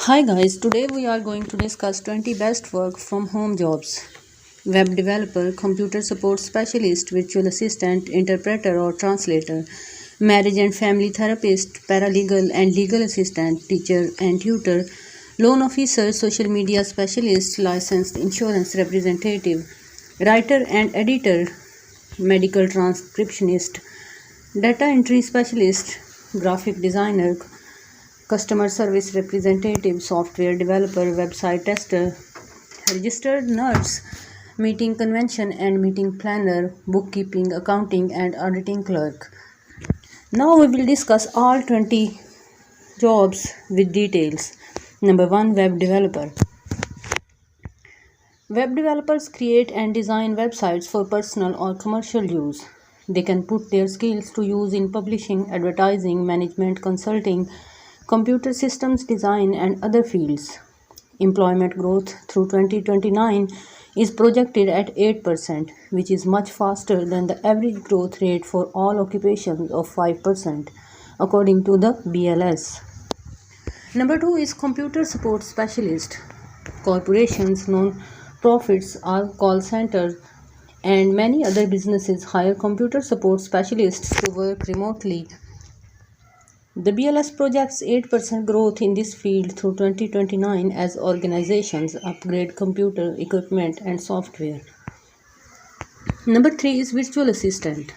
Hi guys, today we are going to discuss 20 best work from home jobs. Web developer, computer support specialist, virtual assistant, interpreter or translator, marriage and family therapist, paralegal and legal assistant, teacher and tutor, loan officer, social media specialist, licensed insurance representative, writer and editor, medical transcriptionist, data entry specialist, graphic designer, customer service representative, software developer, website tester, registered nurse, meeting convention and meeting planner, bookkeeping, accounting and auditing clerk. Now we will discuss all 20 jobs with details. Number 1, web developer. Web developers create and design websites for personal or commercial use. They can put their skills to use in publishing, advertising, management, consulting, computer systems design and other fields. Employment growth through 2029 is projected at 8%, which is much faster than the average growth rate for all occupations of 5%, according to the BLS. Number 2 is computer support specialist. Corporations, non-profits, call centers, and many other businesses hire computer support specialists to work remotely. The BLS projects 8% growth in this field through 2029 as organizations upgrade computer equipment and software. Number 3 is virtual assistant.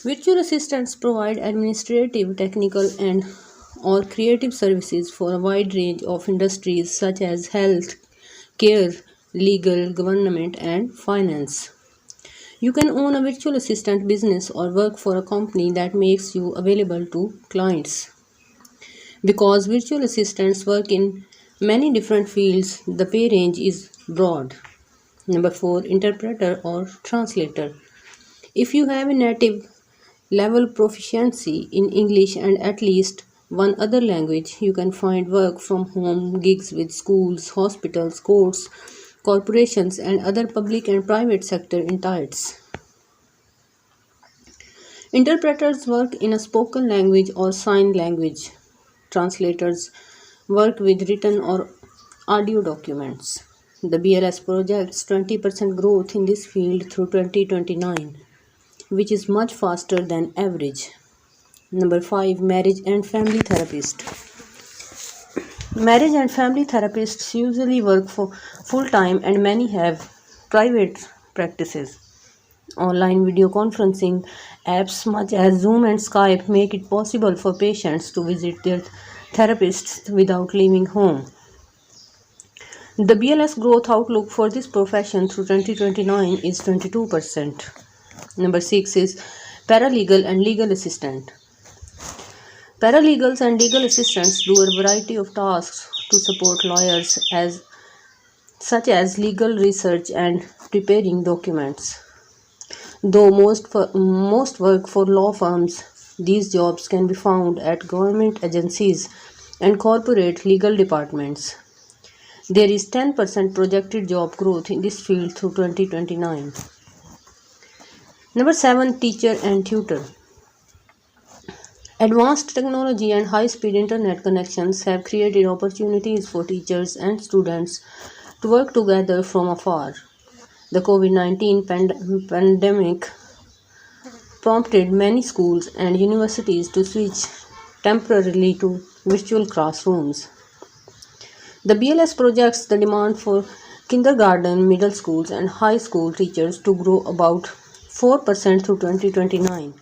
Virtual assistants provide administrative, technical, and or creative services for a wide range of industries such as health, care, legal, government, and finance. You can own a virtual assistant business or work for a company that makes you available to clients. Because virtual assistants work in many different fields, the pay range is broad. Number 4, interpreter or translator. If you have a native level proficiency in English and at least one other language, you can find work from home gigs with schools, hospitals, courts, corporations, and other public and private sector entities. Interpreters work in a spoken language or sign language. Translators work with written or audio documents. The BLS projects 20% growth in this field through 2029, which is much faster than average. Number 5, marriage and family therapist. Marriage and family therapists usually work for full-time and many have private practices. Online video conferencing apps such as Zoom and Skype make it possible for patients to visit their therapists without leaving home. The BLS growth outlook for this profession through 2029 is 22%. Number 6 is paralegal and legal assistant. Paralegals and legal assistants do a variety of tasks to support lawyers such as legal research and preparing documents. Though most work for law firms, these jobs can be found at government agencies and corporate legal departments. There is 10% projected job growth in this field through 2029. Number 7, teacher and tutor. Advanced technology and high-speed internet connections have created opportunities for teachers and students to work together from afar. The COVID-19 pandemic prompted many schools and universities to switch temporarily to virtual classrooms. The BLS projects the demand for kindergarten, middle schools, and high school teachers to grow about 4% through 2029,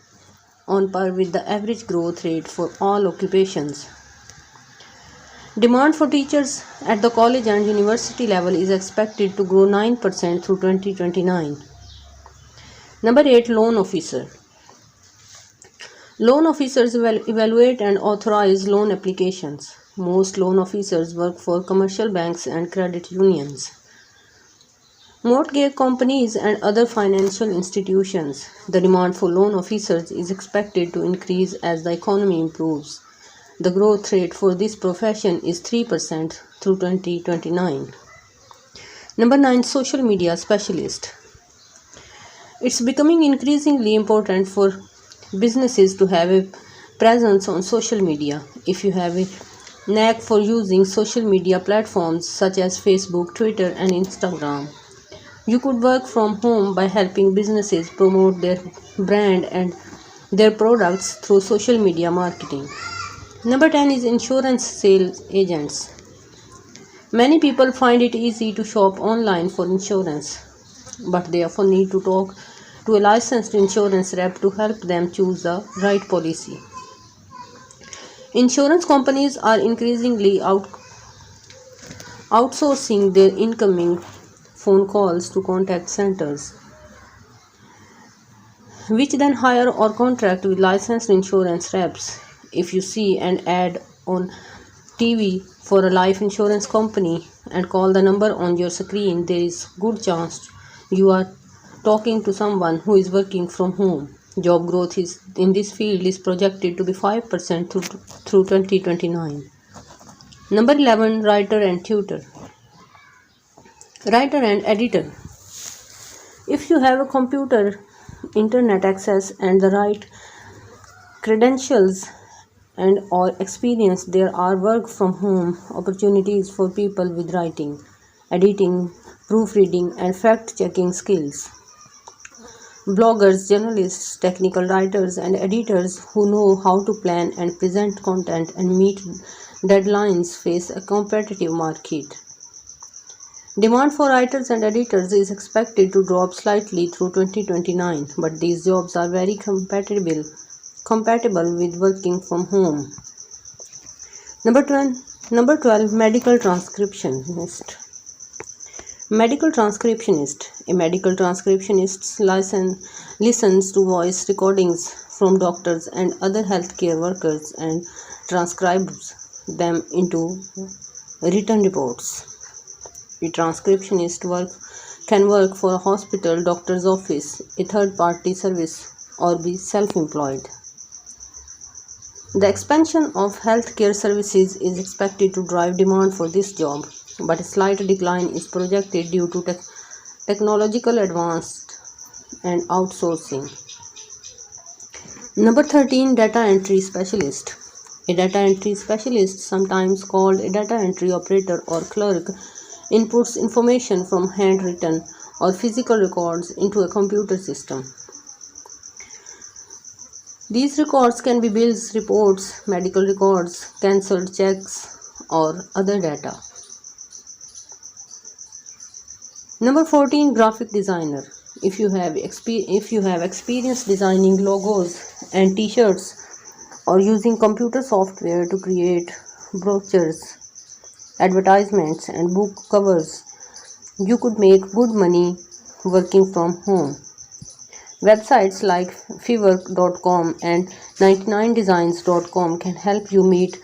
on par with the average growth rate for all occupations. Demand for teachers at the college and university level is expected to grow 9% through 2029. Number 8, loan officer. Loan officers evaluate and authorize loan applications. Most loan officers work for commercial banks and credit unions, mortgage companies, and other financial institutions. The demand for loan officers is expected to increase as the economy improves. The growth rate for this profession is 3% through 2029. Number 9, social media specialist. It's becoming increasingly important for businesses to have a presence on social media. If you have a knack for using social media platforms such as Facebook, Twitter, and Instagram. You could work from home by helping businesses promote their brand and their products through social media marketing. Number 10 is insurance sales agents. Many people find it easy to shop online for insurance, but they often need to talk to a licensed insurance rep to help them choose the right policy. Insurance companies are increasingly outsourcing their incoming phone calls to contact centers, which then hire or contract with licensed insurance reps. If you see an ad on TV for a life insurance company and call the number on your screen, there is good chance you are talking to someone who is working from home. Job growth in this field is projected to be 5% through 2029. Number 11, writer and tutor. Writer and editor. If you have a computer, internet access, and the right credentials and or experience, there are work from home opportunities for people with writing, editing, proofreading, and fact checking skills. Bloggers, journalists, technical writers, and editors who know how to plan and present content and meet deadlines face a competitive market. Demand for writers and editors is expected to drop slightly through 2029, but these jobs are very compatible with working from home. Number 12, medical transcriptionist. Medical transcriptionist. A medical transcriptionist listens to voice recordings from doctors and other healthcare workers and transcribes them into written reports. A transcriptionist can work for a hospital, doctor's office, a third-party service, or be self-employed. The expansion of healthcare services is expected to drive demand for this job, but a slight decline is projected due to technological advance and outsourcing. Number 13, data entry specialist. A data entry specialist, sometimes called a data entry operator or clerk, inputs information from handwritten or physical records into a computer system. These records can be bills, reports, medical records, cancelled checks, or other data. Number 14, graphic designer. If you have experience designing logos and t-shirts or using computer software to create brochures, advertisements, and book covers, you could make good money working from home. Websites like fiverr.com and 99designs.com can help you meet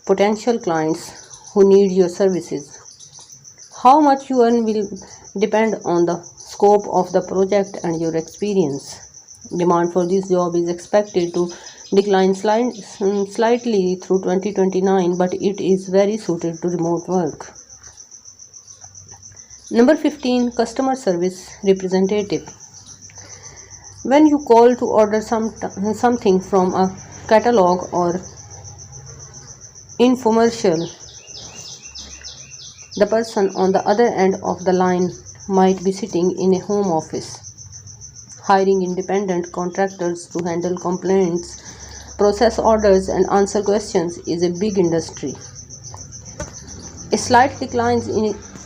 potential clients who need your services. How much you earn will depend on the scope of the project and your experience. Demand for this job is expected to decline slightly through 2029, but it is very suited to remote work. Number 15, customer service representative. When you call to order something from a catalog or infomercial, the person on the other end of the line might be sitting in a home office. Hiring independent contractors to handle complaints, process orders, and answer questions is a big industry. A slight decline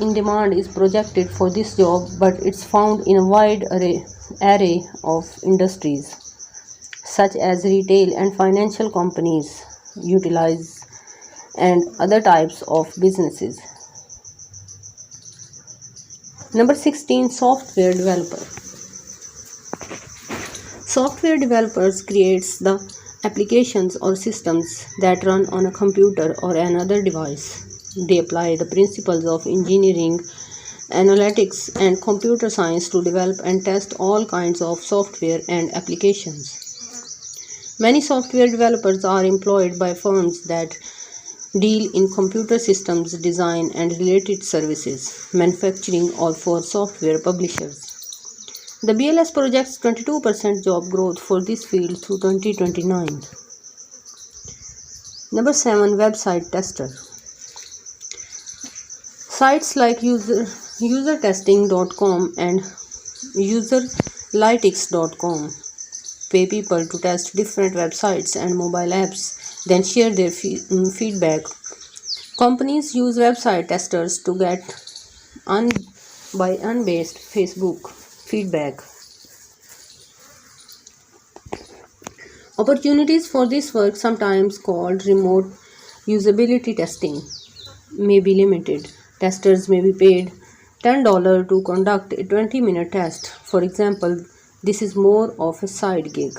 in demand is projected for this job, but it's found in a wide array of industries, such as retail and financial companies, utilities, and other types of businesses. Number 16, software developer. Software developers creates the applications or systems that run on a computer or another device. They apply the principles of engineering, analytics, and computer science to develop and test all kinds of software and applications. Many software developers are employed by firms that deal in computer systems design and related services, manufacturing, or for software publishers. The BLS projects 22% job growth for this field through 2029. Number 7. Website tester. Sites like usertesting.com and userlytics.com pay people to test different websites and mobile apps, then share their feedback. Companies use website testers to get unbiased Facebook feedback. Opportunities for this work, sometimes called remote usability testing, may be limited. Testers may be paid $10 to conduct a 20-minute test. For example, this is more of a side gig.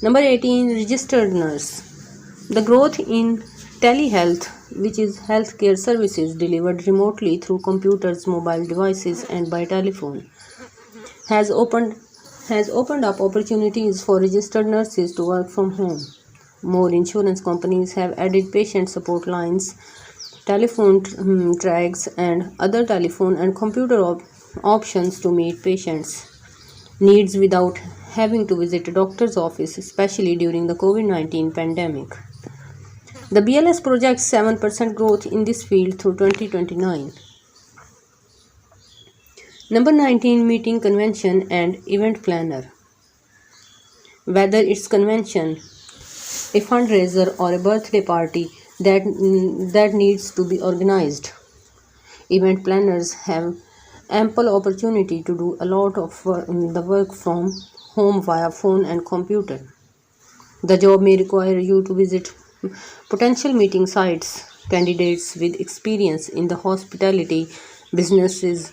Number 18. Registered nurse. The growth in telehealth, which is healthcare services delivered remotely through computers, mobile devices, and by telephone, has opened up opportunities for registered nurses to work from home. More insurance companies have added patient support lines, telephone tracks, and other telephone and computer options to meet patients' needs without having to visit a doctor's office, especially during the COVID-19 pandemic. The BLS projects 7% growth in this field through 2029. Number 19. Meeting convention and event planner. Whether it's convention, a fundraiser, or a birthday party that needs to be organized, event planners have ample opportunity to do a lot of the work from home via phone and computer. The job may require you to visit potential meeting sites, candidates with experience in the hospitality businesses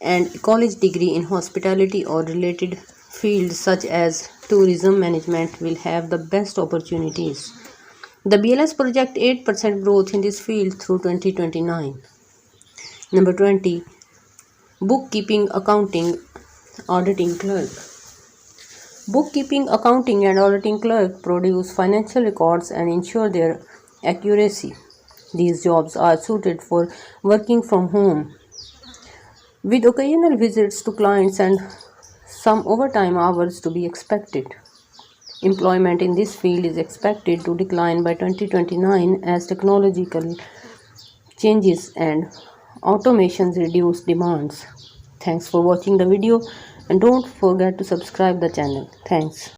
and a college degree in hospitality or related fields such as tourism management will have the best opportunities. The BLS project 8% growth in this field through 2029. Number 20. Bookkeeping, accounting, auditing clerk. Bookkeeping, accounting, and auditing clerk produce financial records and ensure their accuracy. These jobs are suited for working from home, with occasional visits to clients and some overtime hours to be expected. Employment in this field is expected to decline by 2029 as technological changes and automations reduce demands. Thanks for watching the video and don't forget to subscribe the channel. Thanks.